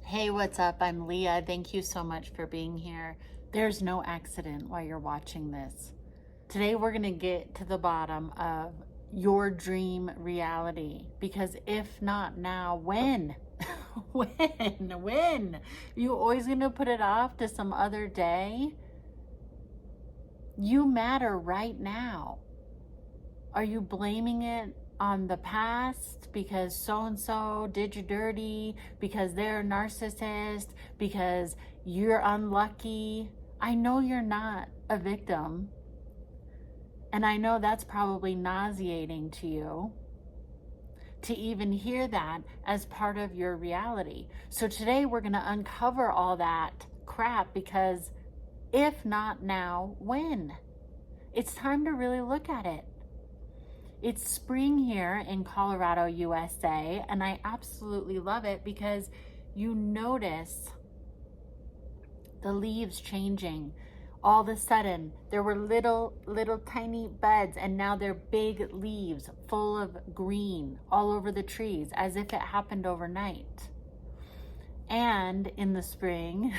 Hey, what's up? I'm Leah. Thank you so much for being here. There's no accident while you're watching this. Today, we're going to get to the bottom of your dream reality, because if not now, when? When? You always going to put it off to some other day? You matter right now. Are you blaming it on the past because so-and-so did you dirty, because they're a narcissist, because you're unlucky? I know you're not a victim, and I know that's probably nauseating to you to even hear that as part of your reality. So today we're going to uncover all that crap, because if not now, when? It's time to really look at it. It's spring here in Colorado, USA, and I absolutely love it because you notice the leaves changing. All of a sudden, there were little tiny buds, and now they're big leaves full of green all over the trees, as if it happened overnight. And in the spring,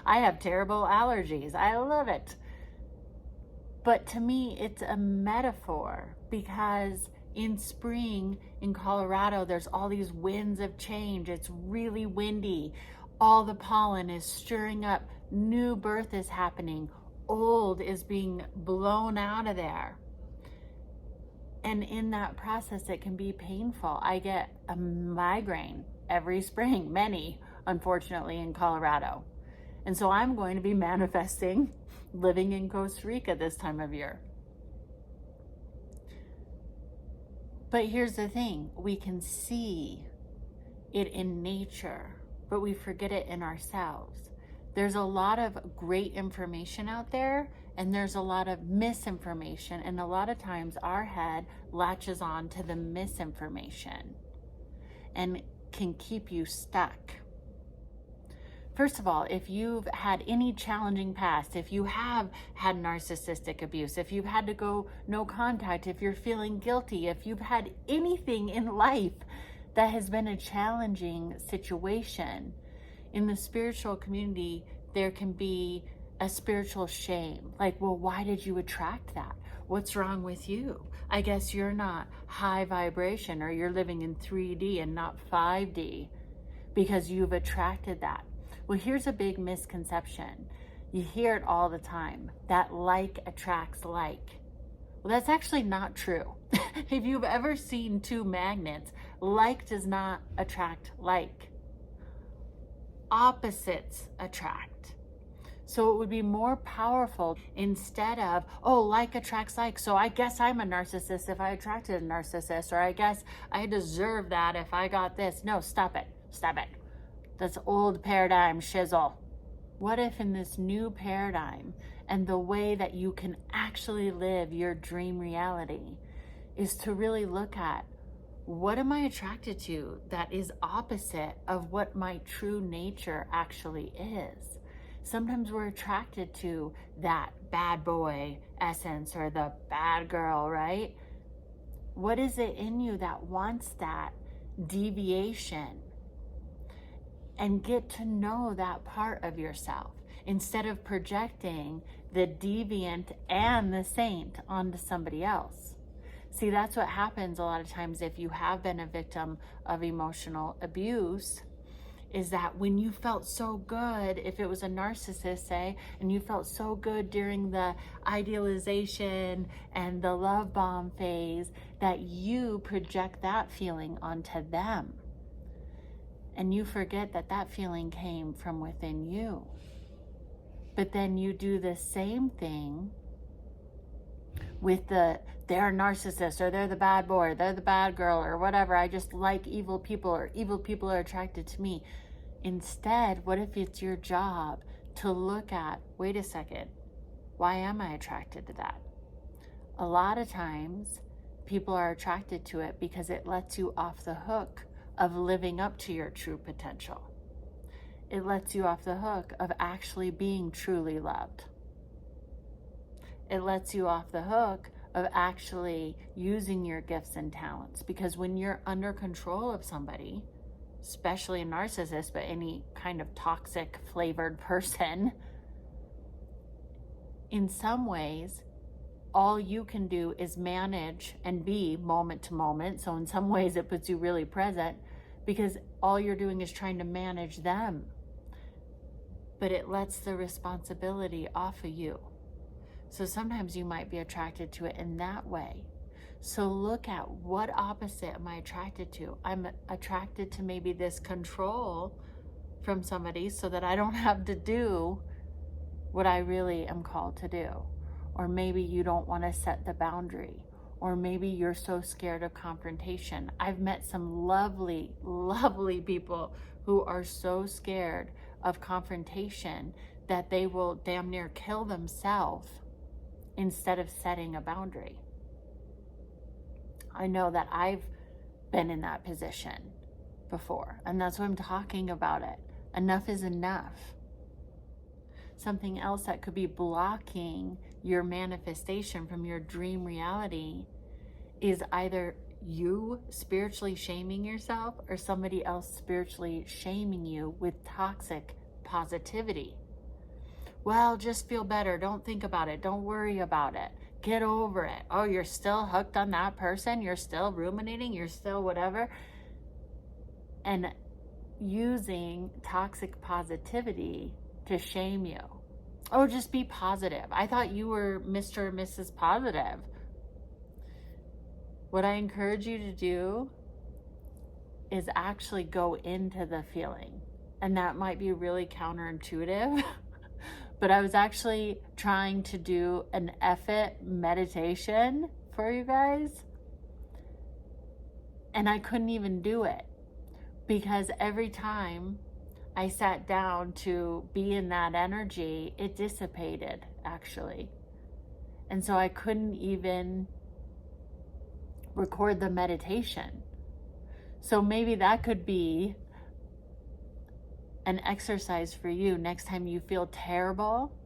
I have terrible allergies. I love it. But to me, it's a metaphor, because in spring in Colorado, there's all these winds of change. It's really windy. All the pollen is stirring up. New birth is happening. Old is being blown out of there. And in that process, it can be painful. I get a migraine every spring, many, unfortunately, in Colorado. And so I'm going to be manifesting living in Costa Rica this time of year. But here's the thing, we can see it in nature, but we forget it in ourselves. There's a lot of great information out there, and there's a lot of misinformation, and a lot of times our head latches on to the misinformation and can keep you stuck. First of all, if you've had any challenging past, if you have had narcissistic abuse, if you've had to go no contact, if you're feeling guilty, if you've had anything in life that has been a challenging situation, in the spiritual community, there can be a spiritual shame. Like, well, why did you attract that? What's wrong with you? I guess you're not high vibration, or you're living in 3D and not 5D because you've attracted that. Well, here's a big misconception. You hear it all the time, that like attracts like. Well, that's actually not true. If you've ever seen two magnets, like does not attract like. Opposites attract. So it would be more powerful, instead of, oh, like attracts like, so I guess I'm a narcissist if I attracted a narcissist, or I guess I deserve that if I got this. No, stop it. Stop it. That's old paradigm shizzle. What if in this new paradigm, and the way that you can actually live your dream reality, is to really look at, what am I attracted to that is opposite of what my true nature actually is? Sometimes we're attracted to that bad boy essence or the bad girl, right? What is it in you that wants that deviation? And get to know that part of yourself, instead of projecting the deviant and the saint onto somebody else. See, that's what happens a lot of times if you have been a victim of emotional abuse, is that when you felt so good, if it was a narcissist, say, and you felt so good during the idealization and the love bomb phase, that you project that feeling onto them. And you forget that that feeling came from within you. But then you do the same thing with they're a narcissist, or they're the bad boy, or they're the bad girl, or whatever. I just like evil people, or evil people are attracted to me. Instead, what if it's your job to look at, wait a second, why am I attracted to that? A lot of times, people are attracted to it because it lets you off the hook of living up to your true potential. It lets you off the hook of actually being truly loved. It lets you off the hook of actually using your gifts and talents, because when you're under control of somebody, especially a narcissist, but any kind of toxic flavored person, in some ways, all you can do is manage and be moment to moment. So in some ways it puts you really present, because all you're doing is trying to manage them. But it lets the responsibility off of you. So sometimes you might be attracted to it in that way. So look at, what opposite am I attracted to? I'm attracted to maybe this control from somebody so that I don't have to do what I really am called to do. Or maybe you don't want to set the boundary. Or maybe you're so scared of confrontation. I've met some lovely, lovely people who are so scared of confrontation that they will damn near kill themselves instead of setting a boundary. I know that I've been in that position before, and that's why I'm talking about it. Enough is enough. Something else that could be blocking your manifestation from your dream reality is either you spiritually shaming yourself or somebody else spiritually shaming you with toxic positivity. Well, just feel better. Don't think about it. Don't worry about it. Get over it. Oh, you're still hooked on that person. You're still ruminating. You're still whatever. And using toxic positivity to shame you. Oh, just be positive. I thought you were Mr. or Mrs. Positive. What I encourage you to do is actually go into the feeling. And that might be really counterintuitive. But I was actually trying to do an effort meditation for you guys. And I couldn't even do it. Because every time I sat down to be in that energy, it dissipated, actually. And so I couldn't even record the meditation. So maybe that could be an exercise for you. Next time you feel terrible,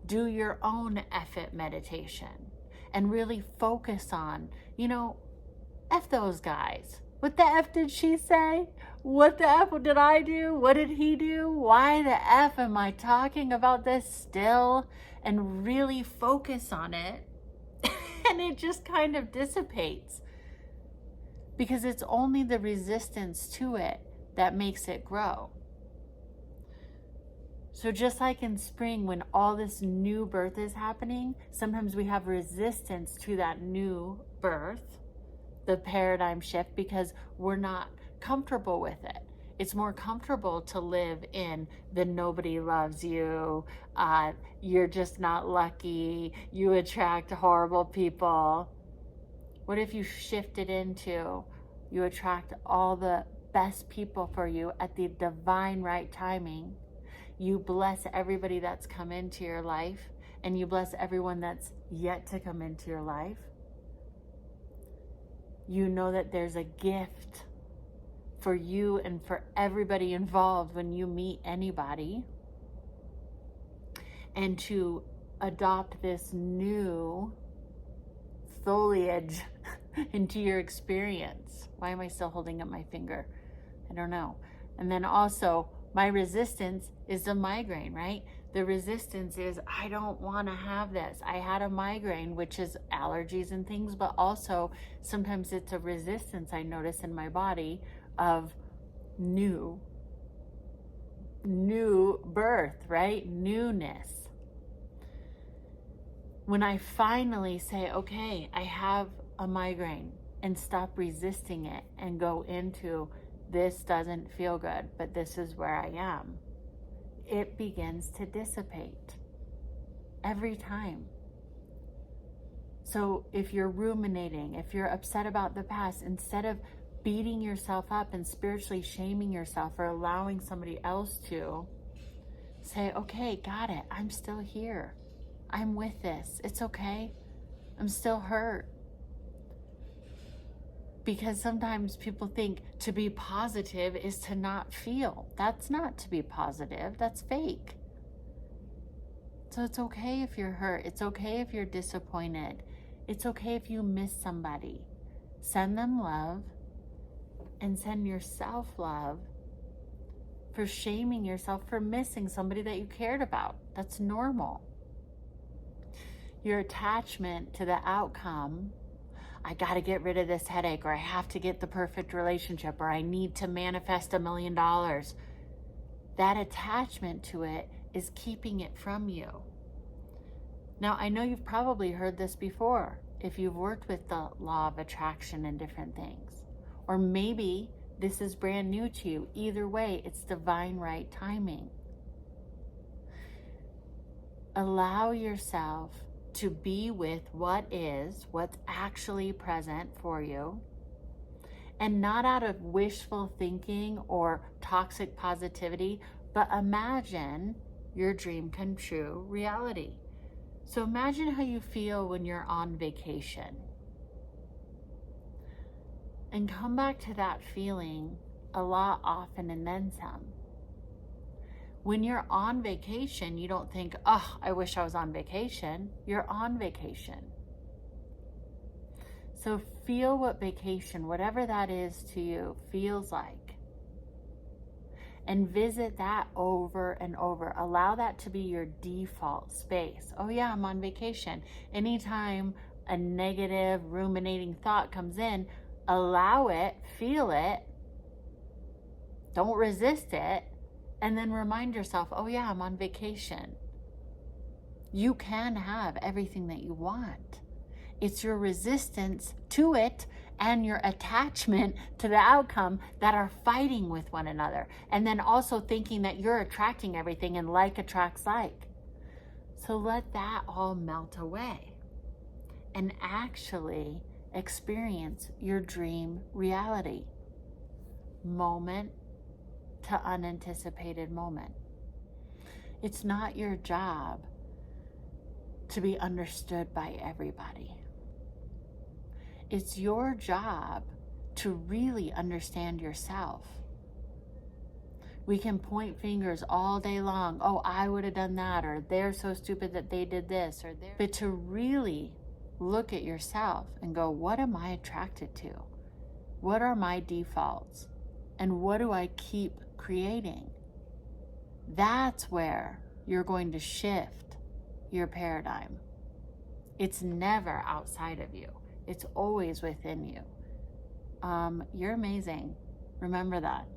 do your own effort meditation and really focus on, F those guys. What the F did she say? What the F did I do? What did he do? Why the F am I talking about this still? And really focus on it. And it just kind of dissipates. Because it's only the resistance to it that makes it grow. So just like in spring, when all this new birth is happening, sometimes we have resistance to that new birth, the paradigm shift, because we're not comfortable with it. It's more comfortable to live in the nobody loves you, you're just not lucky, you attract horrible people. What if you shifted into, you attract all the best people for you at the divine right timing? You bless everybody that's come into your life, and you bless everyone that's yet to come into your life. You know that there's a gift for you and for everybody involved when you meet anybody. And to adopt this new foliage into your experience. Why am I still holding up my finger? I don't know. And then also, my resistance is the migraine, right? The resistance is, I don't want to have this. I had a migraine, which is allergies and things, but also sometimes it's a resistance I notice in my body of new birth, right? Newness. When I finally say, okay, I have a migraine, and stop resisting it and go into, this doesn't feel good, but this is where I am, it begins to dissipate every time. So if you're ruminating, if you're upset about the past, instead of beating yourself up and spiritually shaming yourself or allowing somebody else to, say, okay, got it. I'm still here. I'm with this. It's okay. I'm still hurt. Because sometimes people think to be positive is to not feel. That's not to be positive. That's fake. So it's okay if you're hurt. It's okay if you're disappointed. It's okay if you miss somebody. Send them love and send yourself love for shaming yourself for missing somebody that you cared about. That's normal. Your attachment to the outcome, I got to get rid of this headache, or I have to get the perfect relationship, or I need to manifest $1 million. That attachment to it is keeping it from you. Now, I know you've probably heard this before if you've worked with the law of attraction and different things. Or maybe this is brand new to you. Either way, it's divine right timing. Allow yourself to be with what is, what's actually present for you, and not out of wishful thinking or toxic positivity, but imagine your dream come true reality. So imagine how you feel when you're on vacation. And come back to that feeling a lot often and then some. When you're on vacation, you don't think, oh, I wish I was on vacation. You're on vacation. So feel what vacation, whatever that is to you, feels like. And visit that over and over. Allow that to be your default space. Oh yeah, I'm on vacation. Anytime a negative, ruminating thought comes in, allow it, feel it, don't resist it, and then remind yourself, oh yeah, I'm on vacation. You can have everything that you want. It's your resistance to it and your attachment to the outcome that are fighting with one another. And then also thinking that you're attracting everything and like attracts like. So let that all melt away and actually experience your dream reality. Moment to unanticipated moment. It's not your job to be understood by everybody. It's your job to really understand yourself. We can point fingers all day long. Oh, I would have done that, or they're so stupid that they did this, or they're... But to really look at yourself and go, what am I attracted to? What are my defaults? And what do I keep creating? That's where you're going to shift your paradigm. It's never outside of you. It's always within you. You're amazing. Remember that.